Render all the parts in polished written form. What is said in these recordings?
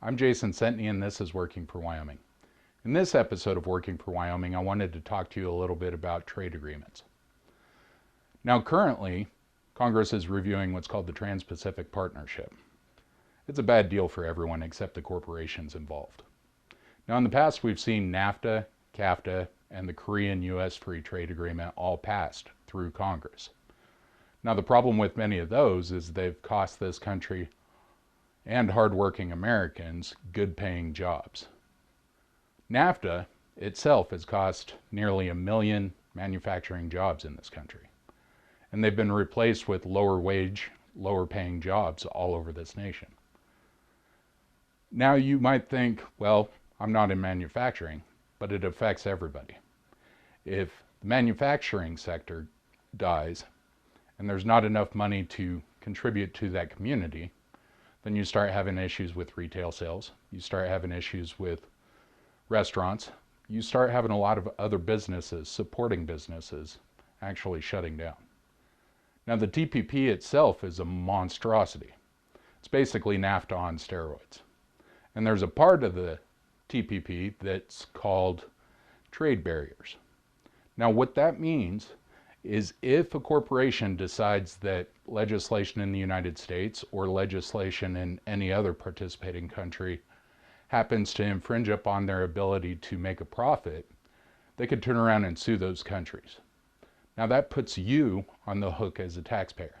I'm Jason Sentney, and this is Working for Wyoming. In this episode of Working for Wyoming, I wanted to talk to you a little bit about trade agreements. Now, currently, Congress is reviewing what's called the Trans-Pacific Partnership. It's a bad deal for everyone except the corporations involved. Now, in the past, we've seen NAFTA, CAFTA, and the Korean-U.S. Free Trade Agreement all passed through Congress. Now, the problem with many of those is they've cost this country and hardworking Americans good-paying jobs. NAFTA itself has cost nearly 1 million manufacturing jobs in this country, and they've been replaced with lower wage, lower paying jobs all over this nation. Now you might think, well, I'm not in manufacturing, but it affects everybody. If the manufacturing sector dies and there's not enough money to contribute to that community, then you start having issues with retail sales, you start having issues with restaurants, you start having a lot of other businesses, supporting businesses, actually shutting down. Now the TPP itself is a monstrosity. It's basically NAFTA on steroids. And there's a part of the TPP that's called trade barriers. Now what that means is if a corporation decides that legislation in the United States or legislation in any other participating country happens to infringe upon their ability to make a profit, they could turn around and sue those countries. Now that puts you on the hook as a taxpayer.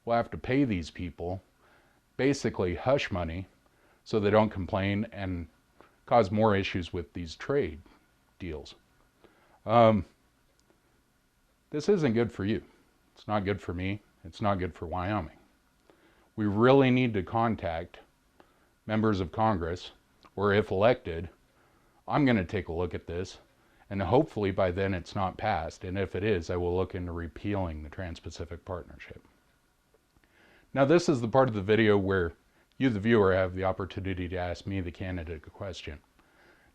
We'll have to pay these people basically hush money so they don't complain and cause more issues with these trade deals. This isn't good for you. It's not good for me. It's not good for Wyoming. We really need to contact members of Congress, or if elected, I'm going to take a look at this, and hopefully by then it's not passed, and if it is, I will look into repealing the Trans-Pacific Partnership. Now this is the part of the video where you, the viewer, have the opportunity to ask me, the candidate, a question.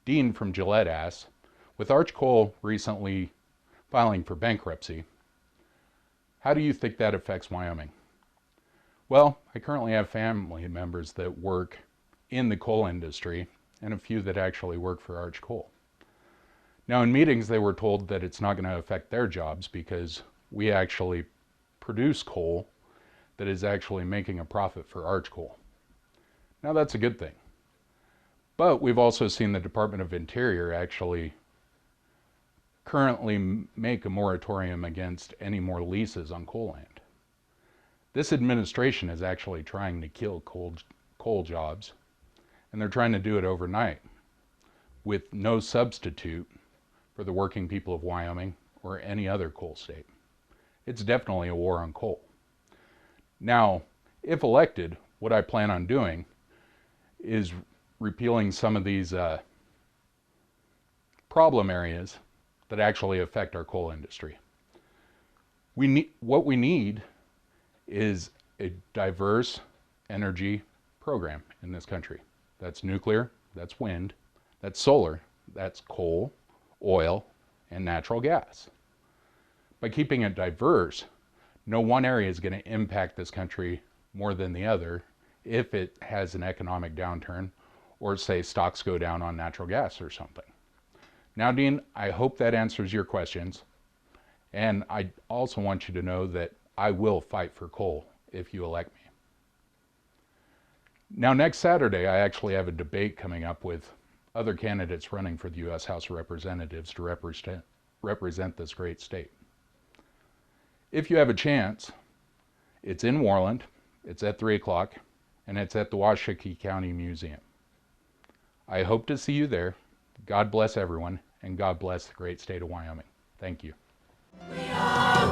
Dean from Gillette asks, with Arch Coal recently filing for bankruptcy, how do you think that affects Wyoming? Well, I currently have family members that work in the coal industry and a few that actually work for Arch Coal. Now in meetings they were told that it's not going to affect their jobs because we actually produce coal that is actually making a profit for Arch Coal. Now that's a good thing. But we've also seen the Department of Interior actually currently make a moratorium against any more leases on coal land. This administration is actually trying to kill coal jobs, and they're trying to do it overnight with no substitute for the working people of Wyoming or any other coal state. It's definitely a war on coal. Now, if elected, what I plan on doing is repealing some of these problem areas that actually affect our coal industry. What we need is a diverse energy program in this country. That's nuclear, that's wind, that's solar, that's coal, oil, and natural gas. By keeping it diverse, no one area is going to impact this country more than the other if it has an economic downturn or say stocks go down on natural gas or something. Now, Dean, I hope that answers your questions. And I also want you to know that I will fight for coal if you elect me. Now, next Saturday, I actually have a debate coming up with other candidates running for the U.S. House of Representatives to represent this great state. If you have a chance, it's in Worland, it's at 3 o'clock, and it's at the Washakie County Museum. I hope to see you there. God bless everyone, and God bless the great state of Wyoming. Thank you. We are